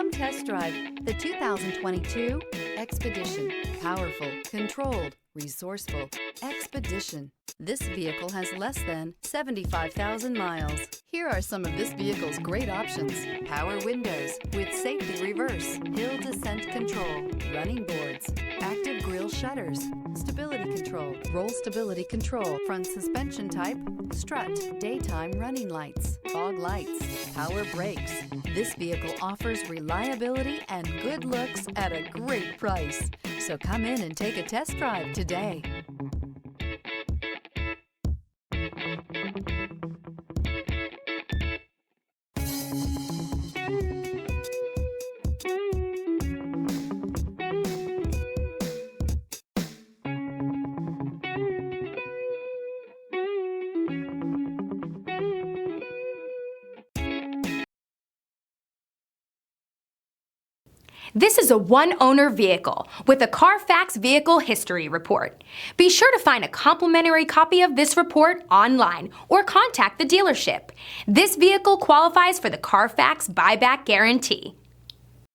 Come test drive the 2022 Expedition. Powerful, controlled, resourceful. Expedition. This vehicle has less than 75,000 miles. Here are some of this vehicle's great options: power windows with safety reverse, hill descent control, running boards, active grille shutters, stability control, roll stability control, front suspension type, strut, daytime running lights, fog lights, power brakes. This vehicle offers reliability and good looks at a great price. So come in and take a test drive today. This is a one-owner vehicle with a Carfax Vehicle History Report. Be sure to find a complimentary copy of this report online or contact the dealership. This vehicle qualifies for the Carfax Buyback Guarantee.